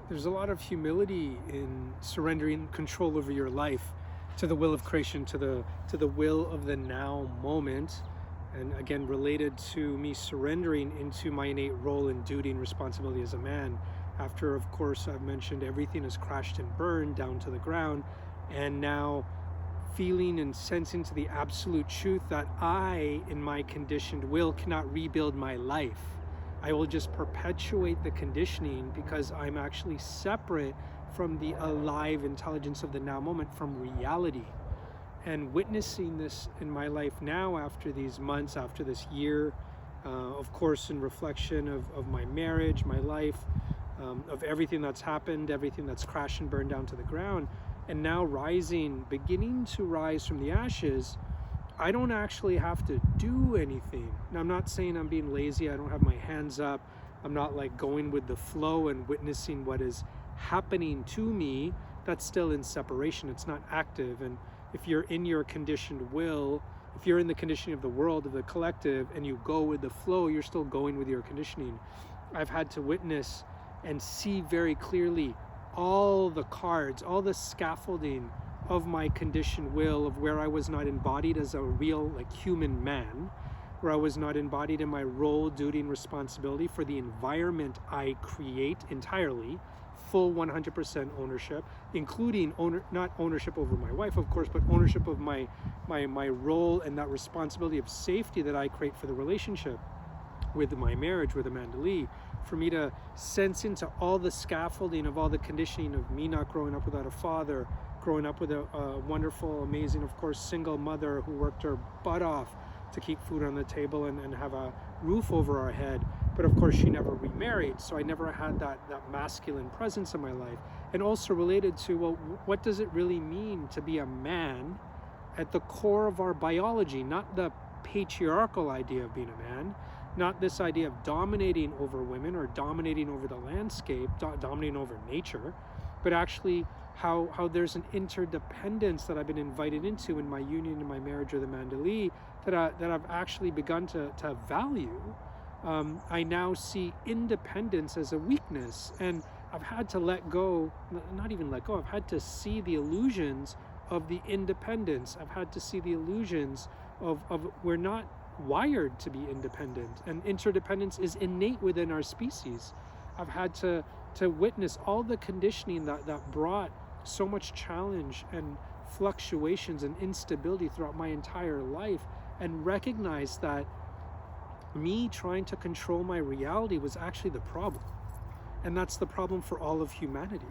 There's a lot of humility in surrendering control over your life to the will of creation, to the will of the now moment. And again, related to me surrendering into my innate role and duty and responsibility as a man. After, of course, I've mentioned everything has crashed and burned down to the ground, and now feeling and sensing to the absolute truth that I, in my conditioned will, cannot rebuild my life. I will just perpetuate the conditioning because I'm actually separate from the alive intelligence of the now moment, from reality. And witnessing this in my life now, after these months, after this year, of course, in reflection of my marriage, my life, of everything that's happened, everything that's crashed and burned down to the ground, and now beginning to rise from the ashes. I don't actually have to do anything. Now, I'm not saying I'm being lazy. I don't have my hands up. I'm not like going with the flow and witnessing what is happening to me. That's still in separation. It's not active. And if you're in your conditioned will, if you're in the conditioning of the world, of the collective, and you go with the flow, you're still going with your conditioning. I've had to witness and see very clearly all the cards, all the scaffolding of my conditioned will, of where I was not embodied as a real human man, where I was not embodied in my role, duty, and responsibility for the environment I create entirely, full 100% ownership, including not ownership over my wife, of course, but ownership of my role and that responsibility of safety that I create for the relationship with my marriage with Amanda Lee. For me to sense into all the scaffolding of all the conditioning of me not growing up without a father, growing up with a wonderful, amazing, of course, single mother who worked her butt off to keep food on the table and have a roof over our head. But of course, she never remarried, so I never had that masculine presence in my life. And also related to, well, what does it really mean to be a man at the core of our biology? Not the patriarchal idea of being a man, not this idea of dominating over women or dominating over the landscape, dominating over nature, but actually how there's an interdependence that I've been invited into in my union, in my marriage with Amanda Lee, that I've actually begun to value. I now see independence as a weakness, and I've had to let go, not even let go, I've had to see the illusions of the independence. I've had to see the illusions of we're not wired to be independent, and interdependence is innate within our species. I've had to witness all the conditioning that brought so much challenge and fluctuations and instability throughout my entire life, and recognize that me trying to control my reality was actually the problem. And that's the problem for all of humanity.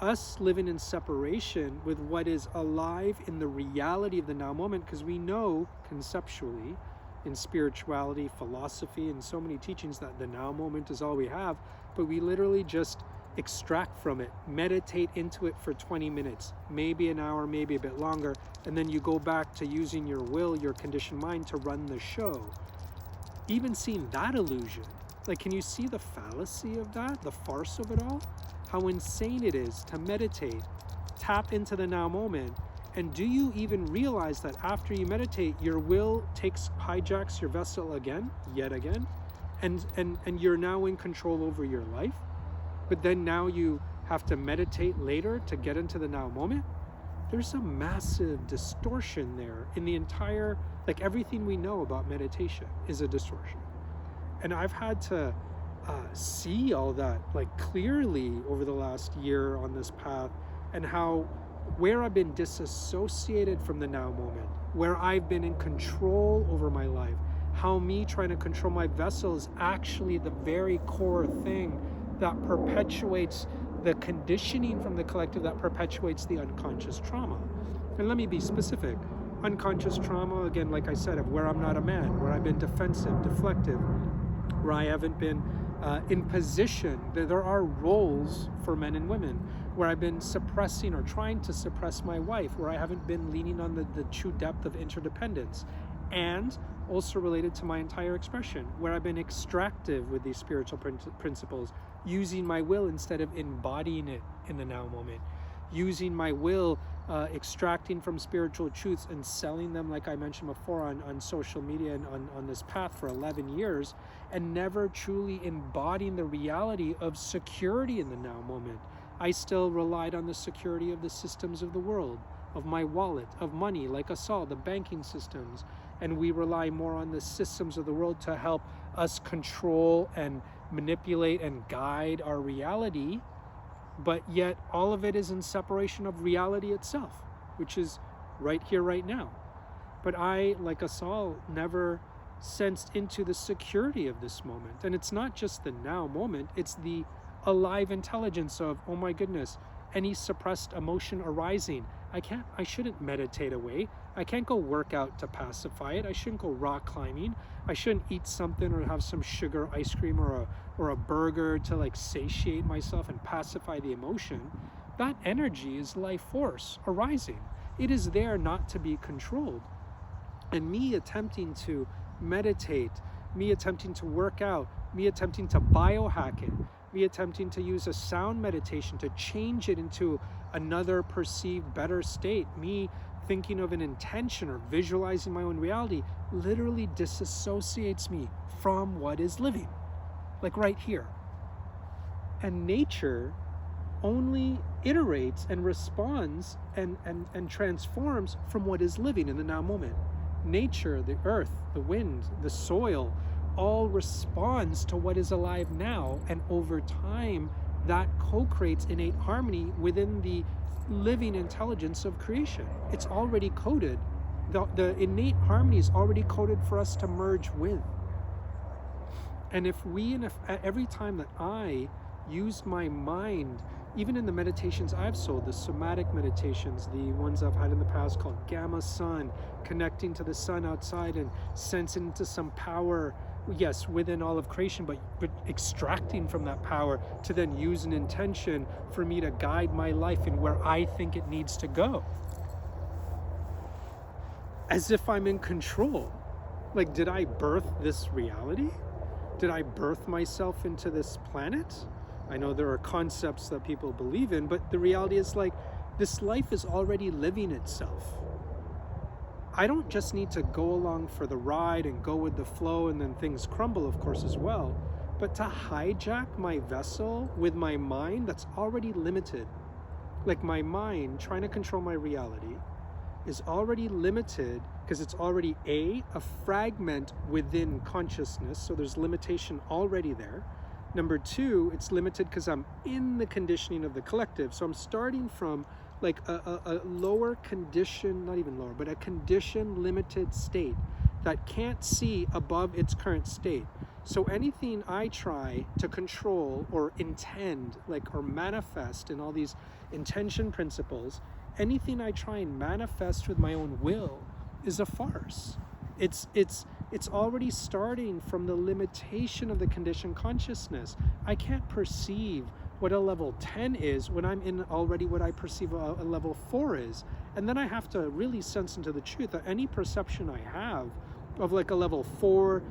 Us living in separation with what is alive in the reality of the now moment, because we know conceptually in spirituality, philosophy, and so many teachings that the now moment is all we have, but we literally just extract from it, meditate into it for 20 minutes, maybe an hour, maybe a bit longer, and then you go back to using your will, your conditioned mind to run the show. Even seeing that illusion, can you see the fallacy of that, the farce of it all? How insane it is to meditate, tap into the now moment, and do you even realize that after you meditate, your will hijacks your vessel yet again, and you're now in control over your life? But then now you have to meditate later to get into the now moment? There's a massive distortion there in the entire, everything we know about meditation is a distortion. And I've had to see all that clearly over the last year on this path, and how where I've been disassociated from the now moment, where I've been in control over my life, how me trying to control my vessel is actually the very core thing that perpetuates the conditioning from the collective, that perpetuates the unconscious trauma. And let me be specific. Unconscious trauma, again, like I said, of where I'm not a man, where I've been defensive, deflective, where I haven't been in position. There are roles for men and women where I've been suppressing or trying to suppress my wife, where I haven't been leaning on the true depth of interdependence. And also related to my entire expression, where I've been extractive with these spiritual principles, using my will instead of embodying it in the now moment. using my will, extracting from spiritual truths and selling them, like I mentioned before, on social media and on this path for 11 years, and never truly embodying the reality of security in the now moment. I still relied on the security of the systems of the world, of my wallet, of money, like us all, the banking systems. And we rely more on the systems of the world to help us control and manipulate and guide our reality. But yet all of it is in separation of reality itself, which is right here, right now. But I, like us all, never sensed into the security of this moment. And it's not just the now moment, it's the alive intelligence of, oh my goodness, any suppressed emotion arising. I shouldn't meditate away. I can't go work out to pacify it. I shouldn't go rock climbing. I shouldn't eat something or have some sugar ice cream or a burger to like satiate myself and pacify the emotion. That energy is life force arising. It is there not to be controlled. And me attempting to meditate, me attempting to work out, me attempting to biohack it, me attempting to use a sound meditation to change it into another perceived better state, me thinking of an intention or visualizing my own reality, literally disassociates me from what is living, like right here. And nature only iterates and responds and transforms from what is living in the now moment. Nature, the earth, the wind, the soil, all responds to what is alive now, and over time that co-creates innate harmony within the living intelligence of creation. It's already coded. The innate harmony is already coded for us to merge with. And if every time that I used my mind, even in the meditations I've sold, the somatic meditations, the ones I've had in the past called Gamma Sun, connecting to the sun outside and sensing into some power, yes, within all of creation, but extracting from that power to then use an intention for me to guide my life in where I think it needs to go. As if I'm in control. Like, did I birth this reality? Did I birth myself into this planet? I know there are concepts that people believe in, but the reality is like, this life is already living itself. I don't just need to go along for the ride and go with the flow and then things crumble, of course, as well, but to hijack my vessel with my mind that's already limited. Like my mind trying to control my reality is already limited because it's already a fragment within consciousness, so there's limitation already there. Number two, it's limited because I'm in the conditioning of the collective, so I'm starting from like a lower condition, not even lower, but a condition limited state that can't see above its current state. So anything I try to control or intend, like, or manifest in all these intention principles, anything I try and manifest with my own will is a farce. It's already starting from the limitation of the conditioned consciousness. I can't perceive what a level 10 is when I'm in already what I perceive a level 4 is. And then I have to really sense into the truth that any perception I have of like a level 4,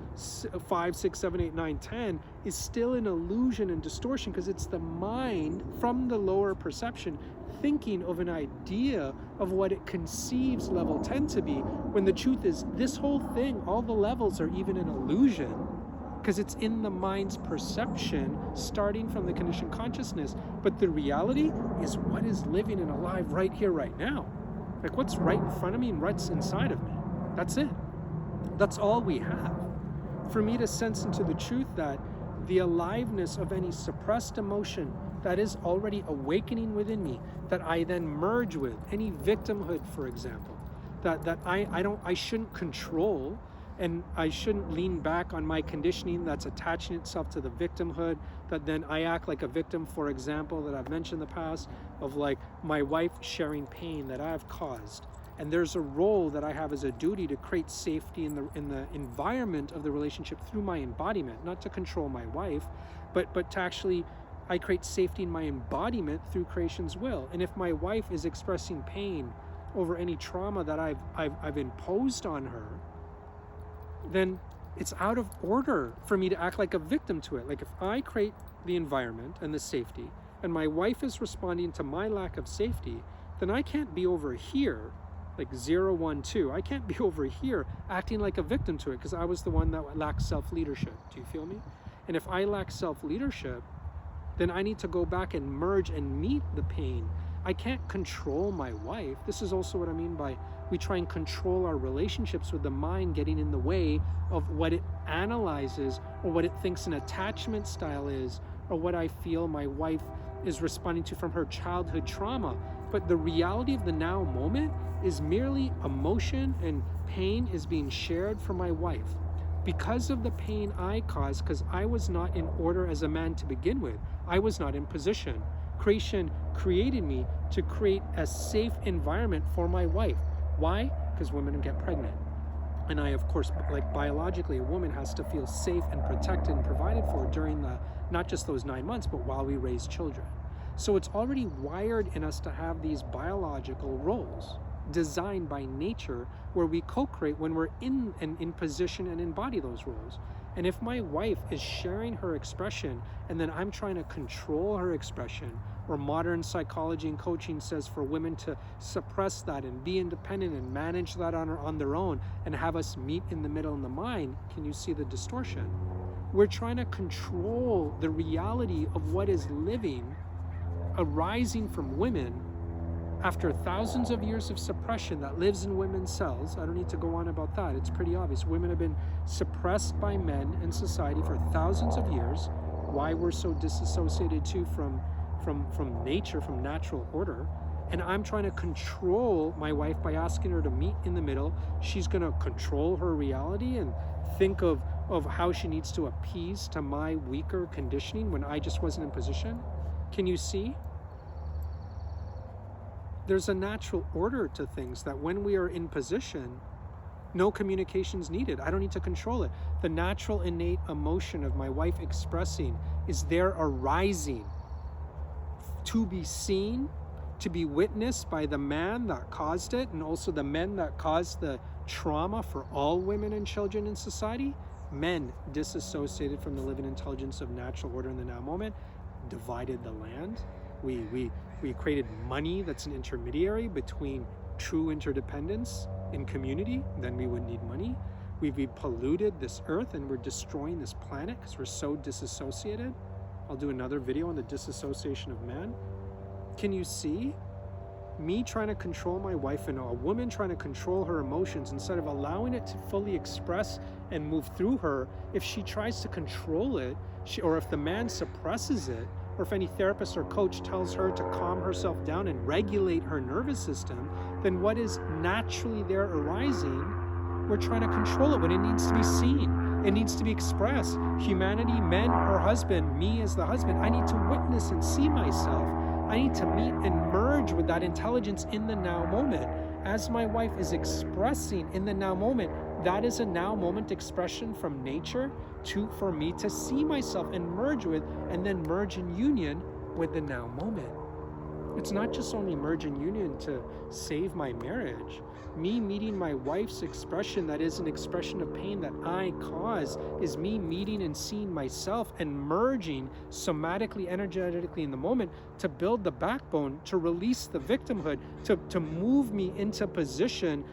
5, 6, 7, 8, 9, 10 is still an illusion and distortion, because it's the mind from the lower perception thinking of an idea of what it conceives level 10 to be, when the truth is this whole thing, all the levels are even an illusion, because it's in the mind's perception starting from the conditioned consciousness. But the reality is what is living and alive right here, right now. Like what's right in front of me and what's inside of me. That's it. That's all we have. For me to sense into the truth that the aliveness of any suppressed emotion that is already awakening within me, that I then merge with, any victimhood, for example, that I shouldn't control, and I shouldn't lean back on my conditioning that's attaching itself to the victimhood, that then I act like a victim, for example, that I've mentioned in the past, of like my wife sharing pain that I've caused. And there's a role that I have as a duty to create safety in the environment of the relationship through my embodiment, not to control my wife, but to actually, I create safety in my embodiment through creation's will. And if my wife is expressing pain over any trauma that I've imposed on her, then it's out of order for me to act like a victim to it. Like if I create the environment and the safety, and my wife is responding to my lack of safety, then I can't be over here, like 0, 1, 2. I can't be over here acting like a victim to it because I was the one that lacked self-leadership. Do you feel me? And if I lack self-leadership, then I need to go back and merge and meet the pain. I can't control my wife. This is also what I mean by we try and control our relationships with the mind getting in the way of what it analyzes or what it thinks an attachment style is or what I feel my wife is responding to from her childhood trauma. But the reality of the now moment is merely emotion and pain is being shared from my wife. Because of the pain I caused, because I was not in order as a man to begin with, I was not in position. Creation created me to create a safe environment for my wife. Why? Because women get pregnant. And I, of course, like biologically, a woman has to feel safe and protected and provided for during not just those 9 months, but while we raise children. So it's already wired in us to have these biological roles designed by nature where we co-create when we're in position and embody those roles. And if my wife is sharing her expression and then I'm trying to control her expression, or modern psychology and coaching says for women to suppress that and be independent and manage that on their own and have us meet in the middle in the mind, can you see the distortion? We're trying to control the reality of what is living arising from women after thousands of years of suppression that lives in women's cells. I don't need to go on about that. It's pretty obvious. Women have been suppressed by men and society for thousands of years. Why we're so disassociated too from nature, from natural order. And I'm trying to control my wife by asking her to meet in the middle. She's going to control her reality and think of how she needs to appease to my weaker conditioning when I just wasn't in position. Can you see? There's a natural order to things that when we are in position, no communication's needed. I don't need to control it. The natural innate emotion of my wife expressing is there arising to be seen, to be witnessed by the man that caused it, and also the men that caused the trauma for all women and children in society. Men disassociated from the living intelligence of natural order in the now moment, divided the land. We created money that's an intermediary between true interdependence in community, then we wouldn't need money. We've polluted this earth and we're destroying this planet because we're so disassociated. I'll do another video on the disassociation of man. Can you see? Me trying to control my wife and a woman trying to control her emotions instead of allowing it to fully express and move through her. If she tries to control it, or if the man suppresses it, or if any therapist or coach tells her to calm herself down and regulate her nervous system, then what is naturally there arising, we're trying to control it when it needs to be seen. It needs to be expressed. Humanity, men, her husband, me as the husband, I need to witness and see myself. I need to meet and merge with that intelligence in the now moment. As my wife is expressing in the now moment, that is a now moment expression from nature for me to see myself and merge with, and then merge in union with the now moment. It's not just only merge in union to save my marriage. Me meeting my wife's expression that is an expression of pain that I cause is me meeting and seeing myself and merging somatically, energetically in the moment to build the backbone, to release the victimhood, to move me into position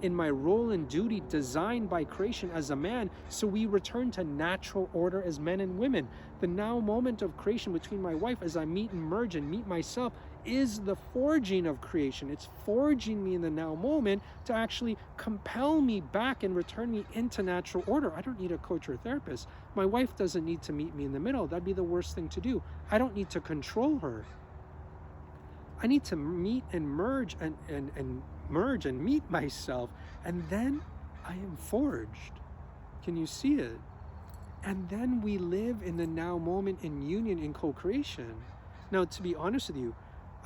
in my role and duty designed by creation as a man, so we return to natural order as men and women. The now moment of creation between my wife as I meet and merge and meet myself is the forging of creation. It's forging me in the now moment to actually compel me back and return me into natural order. I don't need a coach or a therapist. My wife doesn't need to meet me in the middle. That'd be the worst thing to do. I don't need to control her. I need to meet and merge and merge and meet myself, and then I am forged. Can you see it? And then we live in the now moment in union, in co-creation. Now, to be honest with you,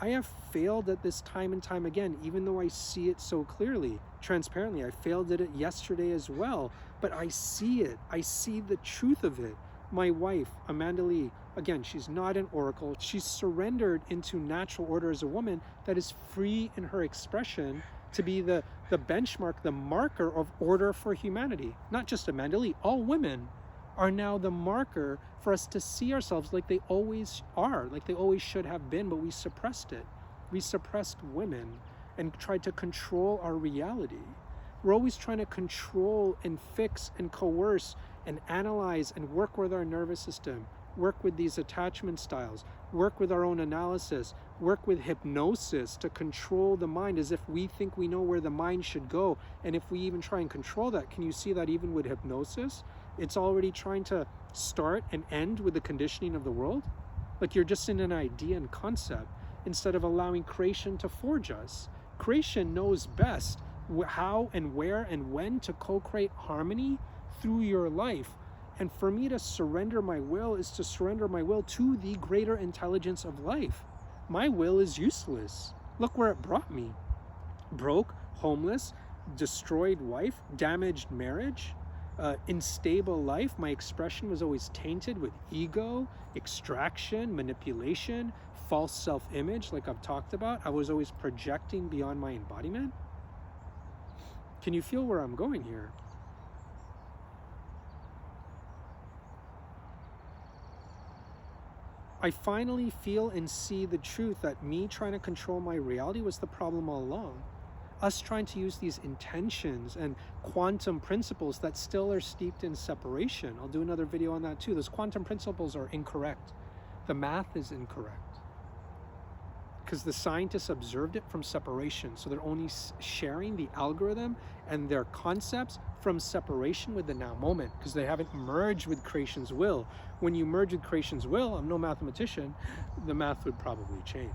I have failed at this time and time again, even though I see it so clearly, transparently. I failed at it yesterday as well, but I see it. I see the truth of it. My wife, Amanda Lee, again, she's not an oracle. She's surrendered into natural order as a woman that is free in her expression to be the benchmark, the marker of order for humanity. Not just Amanda Lee, all women are now the marker for us to see ourselves like they always are, like they always should have been, but we suppressed it. We suppressed women and tried to control our reality. We're always trying to control and fix and coerce and analyze and work with our nervous system, work with these attachment styles, work with our own analysis, work with hypnosis to control the mind as if we think we know where the mind should go. And if we even try and control that, can you see that even with hypnosis, it's already trying to start and end with the conditioning of the world? Like you're just in an idea and concept instead of allowing creation to forge us. Creation knows best how and where and when to co-create harmony through your life. And for me to surrender my will is to surrender my will to the greater intelligence of life. My will is useless. Look where it brought me. Broke, homeless, destroyed wife, damaged marriage, unstable life. My expression was always tainted with ego, extraction, manipulation, false self-image, like I've talked about. I was always projecting beyond my embodiment. Can you feel where I'm going here? I finally feel and see the truth that me trying to control my reality was the problem all along. Us trying to use these intentions and quantum principles that still are steeped in separation. I'll do another video on that too. Those quantum principles are incorrect. The math is incorrect. Because the scientists observed it from separation. So they're only sharing the algorithm and their concepts from separation with the now moment, because they haven't merged with creation's will. When you merge with creation's will, I'm no mathematician, the math would probably change.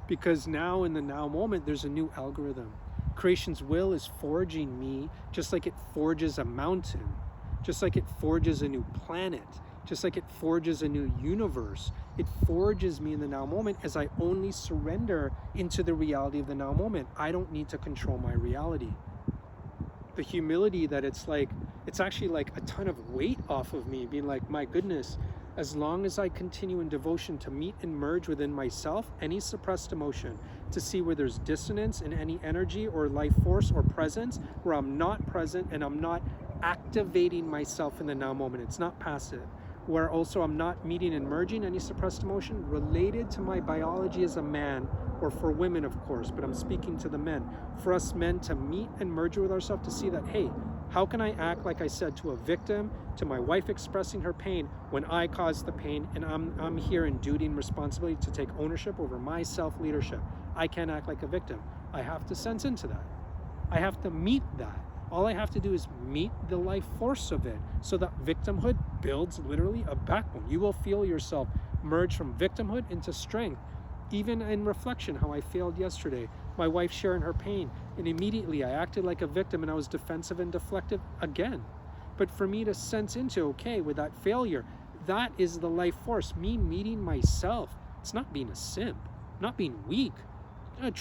Because now in the now moment, there's a new algorithm. Creation's will is forging me just like it forges a mountain, just like it forges a new planet, just like it forges a new universe. It forges me in the now moment as I only surrender into the reality of the now moment. I don't need to control my reality. The humility that it's actually like a ton of weight off of me, being like, my goodness, as long as I continue in devotion to meet and merge within myself, any suppressed emotion, to see where there's dissonance in any energy or life force or presence, where I'm not present and I'm not activating myself in the now moment. It's not passive. Where also I'm not meeting and merging any suppressed emotion related to my biology as a man, or for women of course, but I'm speaking to the men. For us men to meet and merge with ourselves, to see that, hey, how can I act, like I said, to a victim, to my wife expressing her pain when I caused the pain, and I'm here in duty and responsibility to take ownership over my self-leadership. I can't act like a victim. I have to sense into that. I have to meet that. All I have to do is meet the life force of it, so that victimhood builds literally a backbone. You will feel yourself merge from victimhood into strength. Even in reflection, how I failed yesterday, my wife sharing her pain, and immediately I acted like a victim and I was defensive and deflective again. But for me to sense into, okay, with that failure, that is the life force, me meeting myself. It's not being a simp, not being weak. It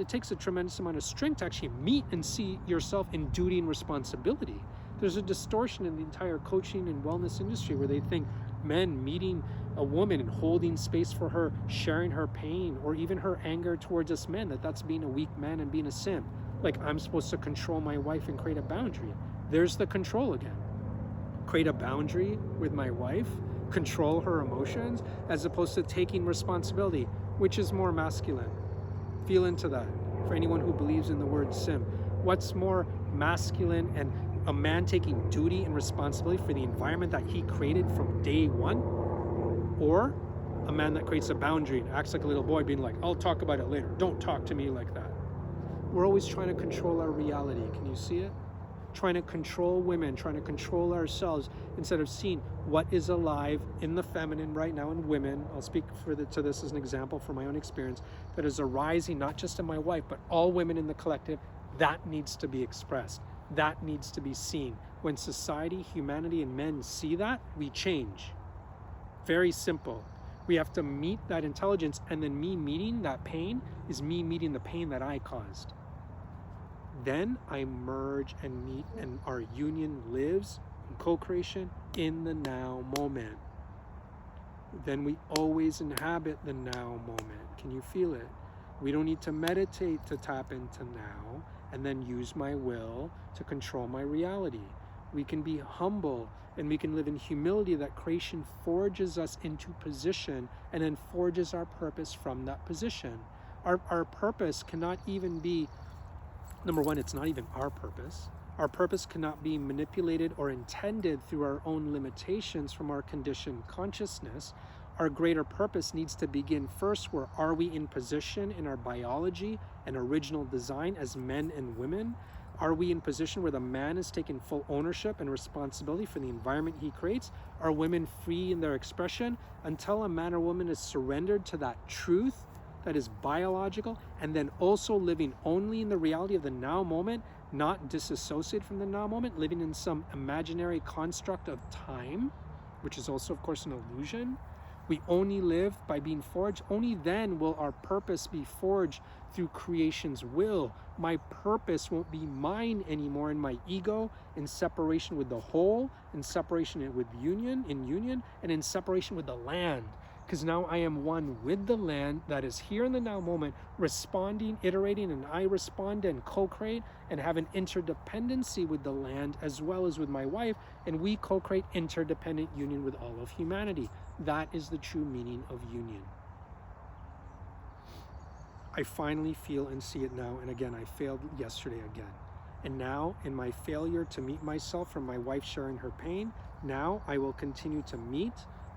takes a tremendous amount of strength to actually meet and see yourself in duty and responsibility. There's a distortion in the entire coaching and wellness industry where they think men meeting a woman and holding space for her, sharing her pain or even her anger towards us men, that's being a weak man and being a simp. Like I'm supposed to control my wife and create a boundary. There's the control again. Create a boundary with my wife, control her emotions, as opposed to taking responsibility, which is more masculine. Feel into that. For anyone who believes in the word simp, what's more masculine, and a man taking duty and responsibility for the environment that he created from day one, or a man that creates a boundary and acts like a little boy, being like, I'll talk about it later, don't talk to me like that. We're always trying to control our reality. Can you see it? Trying to control women, trying to control ourselves, instead of seeing what is alive in the feminine right now in women. I'll speak to this as an example from my own experience, that is arising not just in my wife, but all women in the collective. That needs to be expressed. That needs to be seen. When society, humanity, and men see that, we change. Very simple. We have to meet that intelligence, and then me meeting that pain is me meeting the pain that I caused. Then I merge and meet, and our union lives in co-creation in the now moment. Then we always inhabit the now moment. Can you feel it? We don't need to meditate to tap into now and then use my will to control my reality. we can be humble, and we can live in humility, that creation forges us into position and then forges our purpose from that position. Our purpose cannot even be, number one, it's not even our purpose. Our purpose cannot be manipulated or intended through our own limitations from our conditioned consciousness. Our greater purpose needs to begin first where are we in position in our biology and original design as men and women? Are we in position where the man is taking full ownership and responsibility for the environment he creates? Are women free in their expression? Until a man or woman is surrendered to that truth that is biological, and then also living only in the reality of the now moment, not disassociated from the now moment, living in some imaginary construct of time, which is also, of course, an illusion. We only live by being forged. Only then will our purpose be forged through creation's will. My purpose won't be mine anymore in my ego, in separation with the whole, in separation with union, and in separation with the land. Because now I am one with the land that is here in the now moment, responding, iterating, and I respond and co-create and have an interdependency with the land as well as with my wife, and we co-create interdependent union with all of humanity. That is the true meaning of union. I finally feel and see it now, and again, I failed yesterday again. And now, in my failure to meet myself from my wife sharing her pain, now I will continue to meet,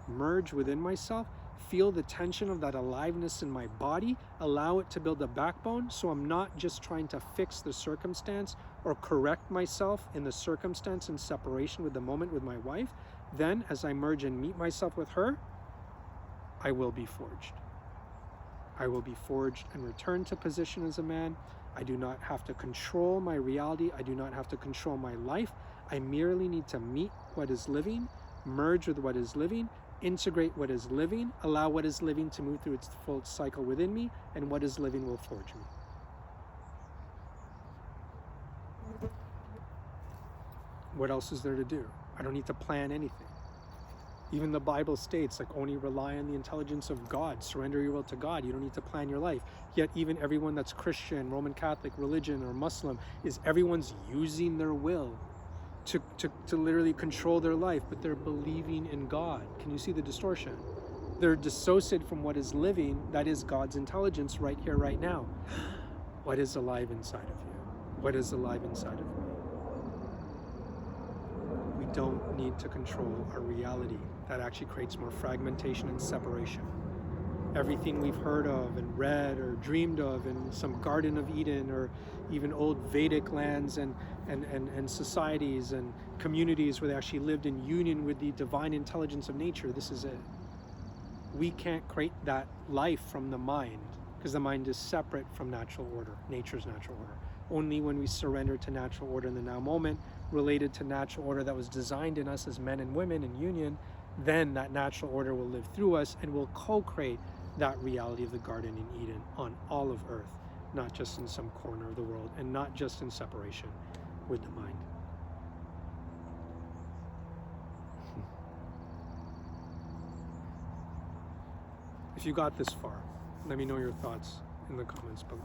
merge within myself, feel the tension of that aliveness in my body, allow it to build a backbone, so I'm not just trying to fix the circumstance or correct myself in the circumstance in separation with the moment with my wife. Then, as I merge and meet myself with her, I will be forged. I will be forged and return to position as a man. I do not have to control my reality. I do not have to control my life. I merely need to meet what is living, merge with what is living, integrate what is living, allow what is living to move through its full cycle within me, and what is living will forge me. What else is there to do? I don't need to plan anything. Even the Bible states, like, only rely on the intelligence of God. Surrender your will to God. You don't need to plan your life. Yet even everyone that's Christian, Roman Catholic, religion, or Muslim, is everyone's using their will to literally control their life, but they're believing in God. Can you see the distortion? They're dissociated from what is living, that is God's intelligence right here, right now. What is alive inside of you? What is alive inside of me? We don't need to control our reality. That actually creates more fragmentation and separation. Everything we've heard of and read or dreamed of in some Garden of Eden or even old Vedic lands and societies and communities where they actually lived in union with the divine intelligence of nature, this is it. We can't create that life from the mind because the mind is separate from natural order, nature's natural order. Only when we surrender to natural order in the now moment, related to natural order that was designed in us as men and women in union, then that natural order will live through us and will co-create that reality of the Garden in Eden on all of Earth, not just in some corner of the world and not just in separation with the mind. If you got this far, let me know your thoughts in the comments below.